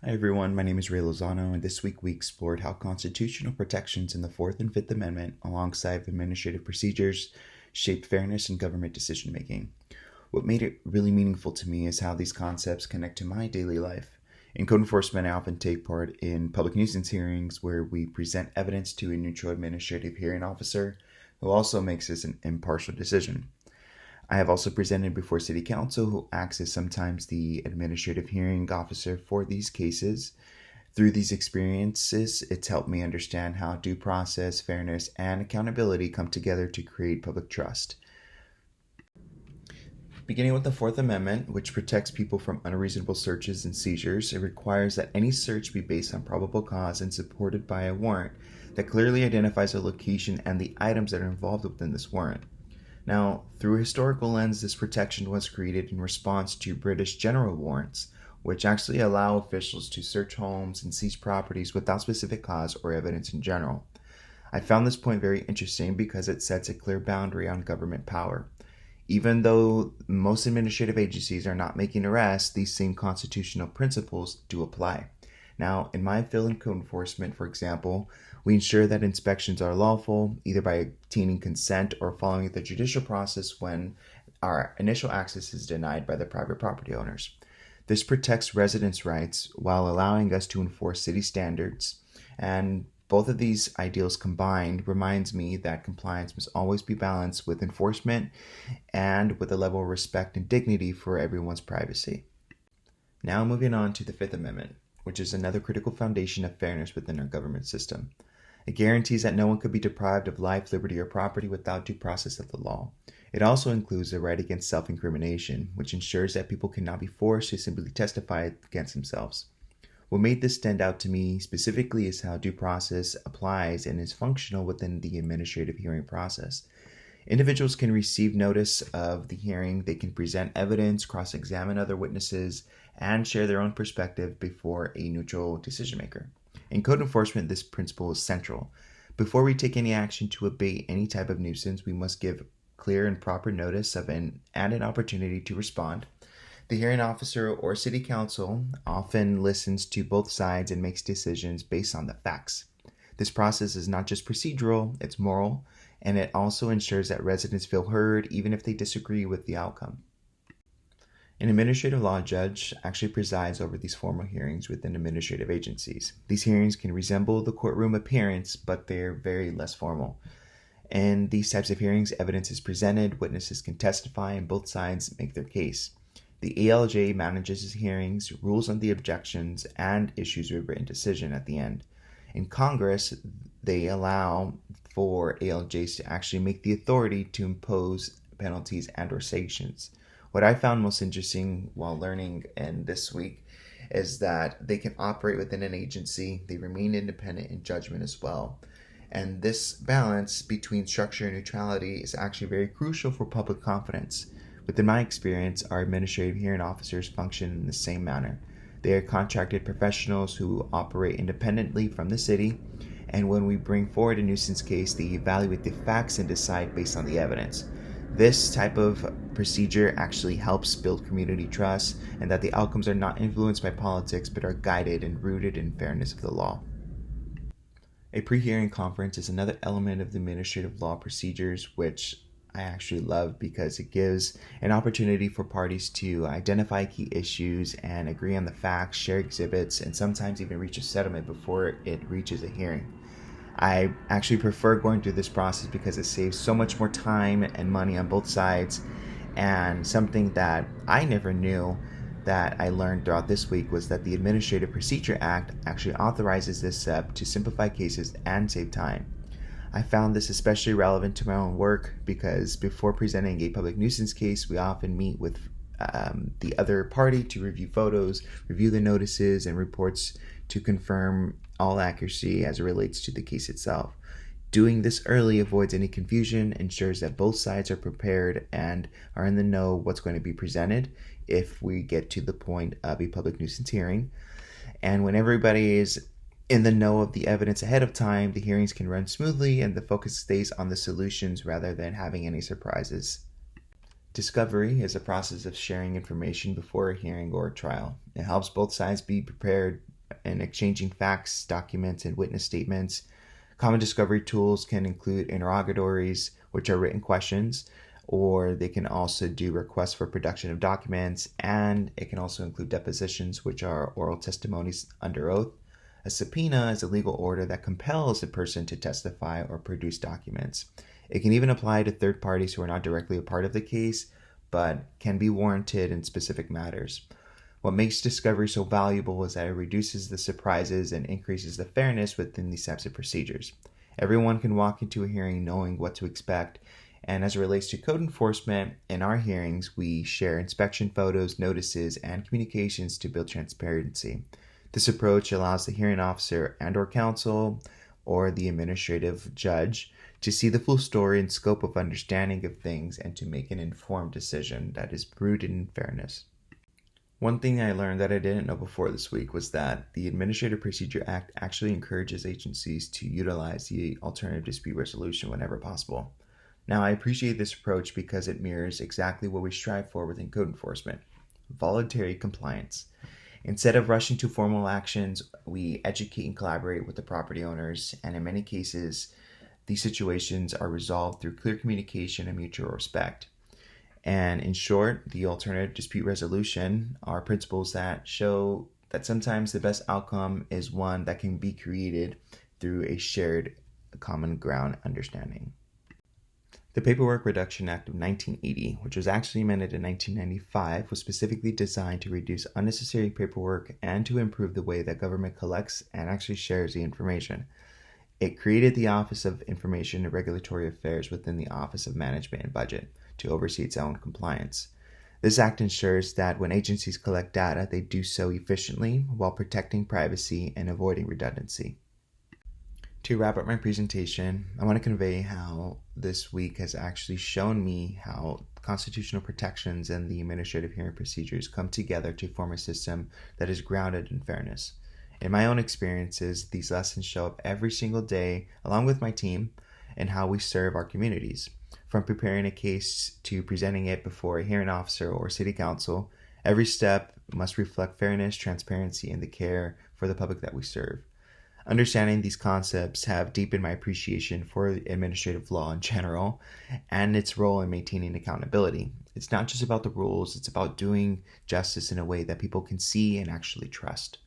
Hi everyone, my name is Ray Lozano, and this week we explored how constitutional protections in the Fourth and Fifth Amendment, alongside administrative procedures, shape fairness in government decision making. What made it really meaningful to me is how these concepts connect to my daily life. In code enforcement, I often take part in public nuisance hearings where we present evidence to a neutral administrative hearing officer who also makes an impartial decision. I have also presented before City Council, who acts as sometimes the administrative hearing officer for these cases. Through these experiences, it's helped me understand how due process, fairness, and accountability come together to create public trust. Beginning with the Fourth Amendment, which protects people from unreasonable searches and seizures, it requires that any search be based on probable cause and supported by a warrant that clearly identifies the location and the items that are involved within this warrant. Now, through a historical lens, this protection was created in response to British general warrants, which actually allow officials to search homes and seize properties without specific cause or evidence in general. I found this point very interesting because it sets a clear boundary on government power. Even though most administrative agencies are not making arrests, these same constitutional principles do apply. Now, in my field in code enforcement, for example, we ensure that inspections are lawful, either by obtaining consent or following the judicial process when our initial access is denied by the private property owners. This protects residents' rights while allowing us to enforce city standards, and both of these ideals combined reminds me that compliance must always be balanced with enforcement and with a level of respect and dignity for everyone's privacy. Now moving on to the Fifth Amendment, which is another critical foundation of fairness within our government system. It guarantees that no one could be deprived of life, liberty, or property without due process of the law. It also includes the right against self-incrimination, which ensures that people cannot be forced to simply testify against themselves. What made this stand out to me specifically is how due process applies and is functional within the administrative hearing process. Individuals can receive notice of the hearing, they can present evidence, cross-examine other witnesses, and share their own perspective before a neutral decision maker. In code enforcement, this principle is central. Before we take any action to abate any type of nuisance, we must give clear and proper notice of and an opportunity to respond. The hearing officer or city council often listens to both sides and makes decisions based on the facts. This process is not just procedural, it's moral, and it also ensures that residents feel heard even if they disagree with the outcome. An administrative law judge actually presides over these formal hearings within administrative agencies. These hearings can resemble the courtroom appearance, but they're very less formal. In these types of hearings, evidence is presented, witnesses can testify, and both sides make their case. The ALJ manages his hearings, rules on the objections, and issues a written decision at the end. In Congress, they allow for ALJs to actually make the authority to impose penalties and or sanctions. What I found most interesting while learning in this week is that they can operate within an agency, they remain independent in judgment as well. And this balance between structure and neutrality is actually very crucial for public confidence. Within my experience, our administrative hearing officers function in the same manner. They are contracted professionals who operate independently from the city, and when we bring forward a nuisance case, they evaluate the facts and decide based on the evidence. This type of procedure actually helps build community trust and that the outcomes are not influenced by politics but are guided and rooted in fairness of the law. A pre-hearing conference is another element of the administrative law procedures which I actually love because it gives an opportunity for parties to identify key issues and agree on the facts, share exhibits, and sometimes even reach a settlement before it reaches a hearing. I actually prefer going through this process because it saves so much more time and money on both sides, and something that I never knew that I learned throughout this week was that the Administrative Procedure Act actually authorizes this step to simplify cases and save time. I found this especially relevant to my own work because before presenting a public nuisance case, we often meet with the other party to review photos, review the notices and reports to confirm all accuracy as it relates to the case itself. Doing this early avoids any confusion, ensures that both sides are prepared and are in the know what's going to be presented if we get to the point of a public nuisance hearing. And when everybody is in the know of the evidence ahead of time, the hearings can run smoothly and the focus stays on the solutions rather than having any surprises. Discovery is a process of sharing information before a hearing or a trial. It helps both sides be prepared in exchanging facts, documents, and witness statements. Common discovery tools can include interrogatories, which are written questions, or they can also do requests for production of documents, and it can also include depositions, which are oral testimonies under oath. A subpoena is a legal order that compels a person to testify or produce documents. It can even apply to third parties who are not directly a part of the case, but can be warranted in specific matters. What makes discovery so valuable is that it reduces the surprises and increases the fairness within these types of procedures. Everyone can walk into a hearing knowing what to expect, and as it relates to code enforcement, in our hearings, we share inspection photos, notices, and communications to build transparency. This approach allows the hearing officer and/or counsel or the administrative judge to see the full story and scope of understanding of things and to make an informed decision that is rooted in fairness. One thing I learned that I didn't know before this week was that the Administrative Procedure Act actually encourages agencies to utilize the alternative dispute resolution whenever possible. Now, I appreciate this approach because it mirrors exactly what we strive for within code enforcement: voluntary compliance. Instead of rushing to formal actions, we educate and collaborate with the property owners, and in many cases, these situations are resolved through clear communication and mutual respect. And in short, the alternative dispute resolution are principles that show that sometimes the best outcome is one that can be created through a shared common ground understanding. The Paperwork Reduction Act of 1980, which was actually amended in 1995, was specifically designed to reduce unnecessary paperwork and to improve the way that government collects and actually shares the information. It created the Office of Information and Regulatory Affairs within the Office of Management and Budget to oversee its own compliance. This act ensures that when agencies collect data, they do so efficiently while protecting privacy and avoiding redundancy. To wrap up my presentation, I want to convey how this week has actually shown me how constitutional protections and the administrative hearing procedures come together to form a system that is grounded in fairness. In my own experiences, these lessons show up every single day, along with my team, in how we serve our communities. From preparing a case to presenting it before a hearing officer or city council, every step must reflect fairness, transparency, and the care for the public that we serve. Understanding these concepts have deepened my appreciation for administrative law in general and its role in maintaining accountability. It's not just about the rules, it's about doing justice in a way that people can see and actually trust.